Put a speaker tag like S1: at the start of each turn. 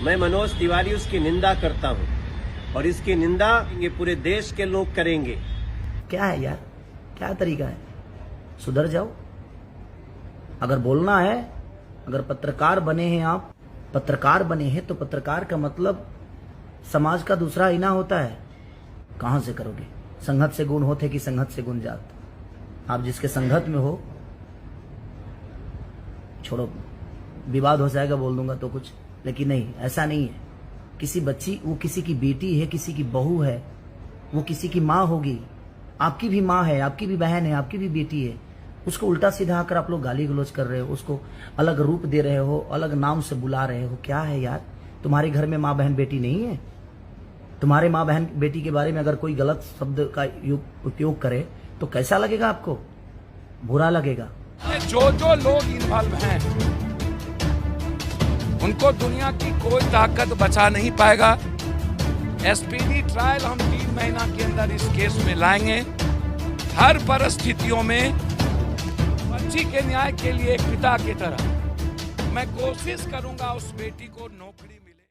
S1: मैं मनोज तिवारी उसकी निंदा करता हूं और इसकी निंदा ये पूरे देश के लोग करेंगे।
S2: क्या है यार, क्या तरीका है? सुधर जाओ। अगर बोलना है, अगर पत्रकार बने हैं आप, पत्रकार बने हैं तो पत्रकार का मतलब समाज का दूसरा आईना होता है। कहां से करोगे? संगत से गुण होते कि संगत से गुण जात। आप जिसके संगत में हो, छोड़ो, विवाद हो जाएगा बोल दूंगा तो कुछ, लेकिन नहीं, ऐसा नहीं है। किसी बच्ची, वो किसी की बेटी है, किसी की बहू है, वो किसी की माँ होगी, आपकी भी माँ है, आपकी भी बहन है, आपकी भी बेटी है। उसको उल्टा सीधा आकर आप लोग गाली गलौज कर रहे हो, उसको अलग रूप दे रहे हो, अलग नाम से बुला रहे हो। क्या है यार? तुम्हारे घर में माँ बहन बेटी नहीं है? तुम्हारे माँ बहन बेटी के बारे में अगर कोई गलत शब्द का उपयोग करे तो कैसा लगेगा आपको? बुरा लगेगा।
S3: जो लोग इन्वॉल्व हैं उनको दुनिया की कोई ताकत बचा नहीं पाएगा। एसपीडी ट्रायल हम 3 महीना के अंदर इस केस में लाएंगे। हर परिस्थितियों में बच्ची के न्याय के लिए एक पिता की तरह मैं कोशिश करूंगा उस बेटी को नौकरी